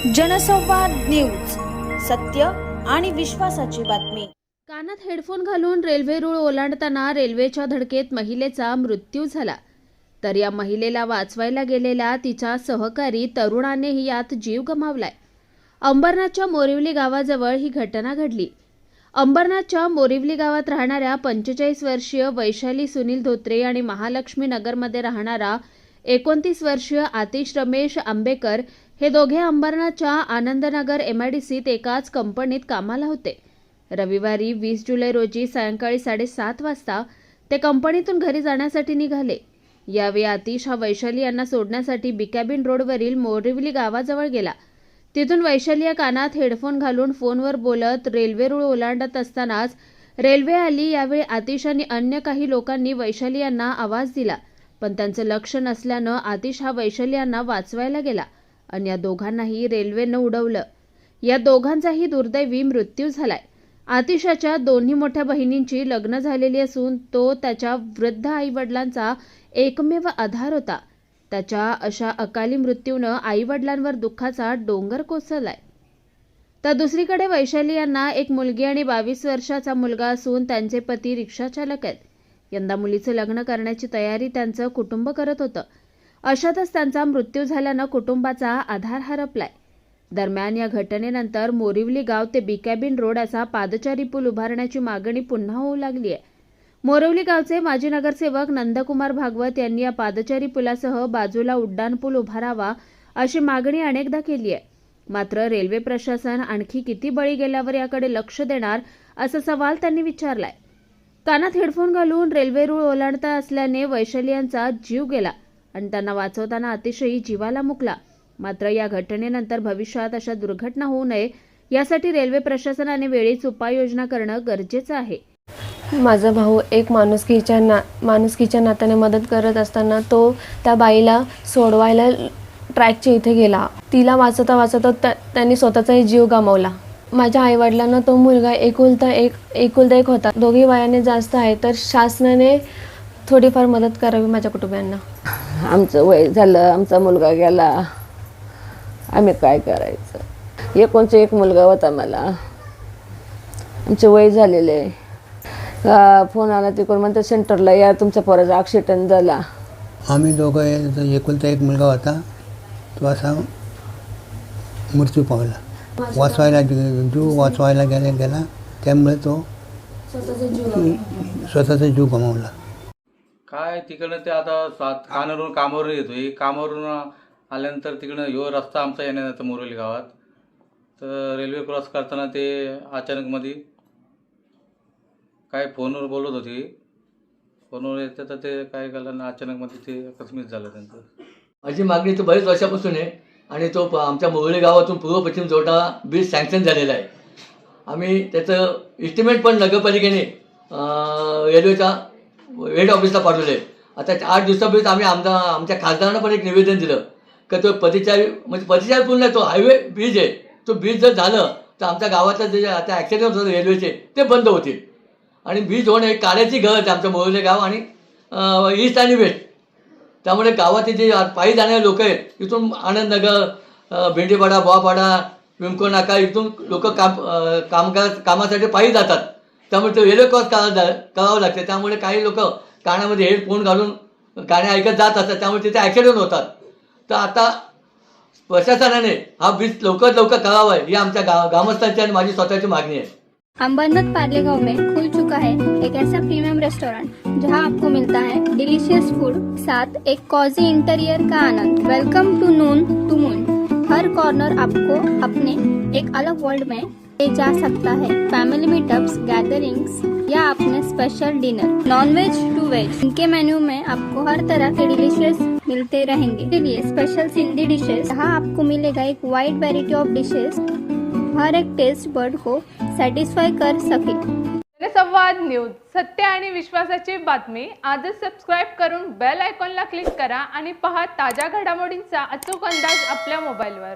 जनसंवाद न्यूज, सत्य आणि विश्वासाची बातमी। कानात हेडफोन घालून रेल्वे रूळ ओलांडताना रेल्वेच्या धडकेत महिलेचा मृत्यू झाला, तर या महिलेला वाचवायला गेलेल्या तिच्या सहकारी तरुणानेही यात जीव गमावलाय। अंबरनाथच्या मोरिवली गावाजवळ ही घटना घडली। अंबरनाथच्या मोरिवली गावात राहणाऱ्या 45 वर्षीय वैशाली सुनील धोत्रे आणि महालक्ष्मी नगरमध्ये राहणारा 29 वर्षीय आतिश रमेश आंबेकर हे दोघे अंबरनाथच्या आनंदनगर MIDCत एकाच कंपनीत कामाला होते। रविवारी 20 जुलै रोजी सायंकाळी 7:30 वाजता ते कंपनीतून घरी जाण्यासाठी निघाले। यावेळी आतिश हा वैशाली यांना सोडण्यासाठी बिकॅबिन रोडवरील मोरिवली गावाजवळ गेला। तिथून वैशाली या कानात हेडफोन घालून फोनवर बोलत रेल्वे रूळ ओलांडत असतानाच रेल्वे आली। यावेळी आतिश आणि अन्य काही लोकांनी वैशाली यांना आवाज दिला, पण त्यांचं लक्ष नसल्यानं आतिश हा वैशाली यांना वाचवायला गेला आणि या दोघांनाही रेल्वेनं उडवलं। या दोघांचाही दुर्दैवी मृत्यू झालाय। आतिशाच्या दोन्ही मोठ्या बहिणींची लग्न झालेली असून तो त्याच्या वृद्ध आईवडिलांचा एकमेव आधार होता। त्याच्या अशा अकाली मृत्यूनं आईवडिलांवर दुःखाचा डोंगर कोसळलाय। तर दुसरीकडे वैशाली यांना एक मुलगी आणि 22 वर्षाचा मुलगा असून त्यांचे पती रिक्षा चालक आहेत। यंदा मुलीचं लग्न करण्याची तयारी त्यांचं कुटुंब करत होतं। अशातच त्यांचा मृत्यू झाल्यानं कुटुंबाचा आधार हरपलाय। दरम्यान या घटनेनंतर मोरिवली गाव ते बिकॅबिन रोड असा पादचारी पूल उभारण्याची मागणी पुन्हा होऊ लागली आहे। मोरिवली गावचे माजी नगरसेवक नंदकुमार भागवत यांनी या पादचारी पुलासह बाजूला उड्डाण पूल उभारावा अशी मागणी अनेकदा केली आहे। मात्र रेल्वे प्रशासन आणखी किती बळी गेल्यावर याकडे लक्ष देणार असा सवाल त्यांनी विचारलाय। कानात हेडफोन घालून रेल्वे रूळ ओलांडता असल्याने वैशाली यांचा जीव गेला आणि त्यांना वाचवताना अतिशय जीवाला मुकला। मात्र या घटनेनंतर भविष्यात अशा दुर्घटना होऊ नये यासाठी रेल्वे प्रशासनाने वेळीच उपाययोजना करणं गरजेचं आहे। माझा भाऊ एक माणुसकीच्या नात्याने मदत करत असताना तो त्या बाईला सोडवायला ट्रॅकच्या इथे गेला। तिला वाचवता त्यांनी स्वतःचाही जीव गमावला। माझ्या आईवडिलांना तो मुलगा एकुलता एक होता। दोघी वयाने जास्त आहे, तर शासनाने थोडीफार मदत करावी माझ्या कुटुंबियांना। आमचं वय झालं, आमचा मुलगा गेला, आम्ही काय करायचं। एकोणचा एक मुलगा होता मला, आमचे वय झालेले। फोन आला तिकडून म्हणतात सेंटरला या, तुमच्या पोराचा ॲक्सिडेंट झाला। आम्ही दोघं एकुलता एक मुलगा होता, तो असा मृत्यू पावला। जीव वाचवायला गेला, त्यामुळे तो स्वतःचा जीव गमावला। काय तिकडनं ते आता कानावरून कामावरून येतोय, कामावरून आल्यानंतर तिकडनं ह्यो रस्ता आमचा येण्याचा मोरिवली गावात, तर रेल्वे क्रॉस करताना ते अचानकमध्ये काय फोनवर बोलत होती, फोनवर येतं तर ते काय केलं ना, अचानकमध्ये ते अकस्मित झालं त्यांचं। माझी मागणी तर बरेच वर्षापासून आहे आणि तो आमच्या मोरिवली गावातून पूर्व पश्चिम जोडा ब्रिज सँक्शन झालेला आहे। आम्ही त्याचं एस्टिमेट पण नगरपालिकेने रेल्वेच्या हेड ऑफिसला पाठवलं आहे। आता 8 दिवसापूर्वीच आम्ही आमच्या खासदारांना पण एक निवेदन दिलं की तो पतिचारी पूल नाही, तो हायवे ब्रिज आहे, तो ब्रिज जर झालं तर आमच्या गावातलं जे आता ॲक्सिडेंट होतं रेल्वेचे ते बंद होतील आणि ब्रिज होणं एक काढायची गरज आहे आमच्या मोरिवली गाव आणि ईस्ट आणि वेस्ट। त्यामुळे गावातले जे पायी जाणारे लोक आहेत, इथून आनंदनगर, भेंडीपाडा, बोवापाडा, विमको नाका, इथून लोक कामासाठी पायी जातात। त्यामुळे ते रेल्वे क्रॉस करावं लागते। त्यामुळे काही लोक कानामध्ये हेडफोन घालून गाणे ऐकत जात असतात, त्यामुळे तिथे ॲक्सिडेंट होतात। तर आता प्रशासनाने हा ब्रिज लवकर करावा ही आमच्या ग्रामस्थांची आणि माझी स्वतःची मागणी आहे। अंबरनाथ पार्ले गांव में खुल चुका है एक ऐसा प्रीमियम रेस्टोरेंट जहां आपको मिलता है डिलीशियस फूड, साथ एक कॉजी इंटीरियर का आनंद। Welcome to Noon to Moon. हर कॉर्नर आपको अपने एक अलग वर्ल्ड में ले जा सकता है। फैमिली मीटअप्स, गैदरिंग्स या अपने special dinner, non veg to veg, इनके मेन्यू में आपको हर तरह के डिलीशियस मिलते रहेंगे। इसलिए स्पेशल सिंधी डिशेस, जहाँ आपको मिलेगा एक वाइड वेराइटी ऑफ डिशेस, हर एक टेस्ट बर्ड को सॅटिस्फाय कर सके। जनसंवाद न्यूज, सत्य आणि विश्वासाची बातमी। आजच सबस्क्राईब करून बेल आयकॉनला क्लिक करा आणि पहा ताज्या घडामोडींचा अचूक अंदाज आपल्या मोबाईलवर।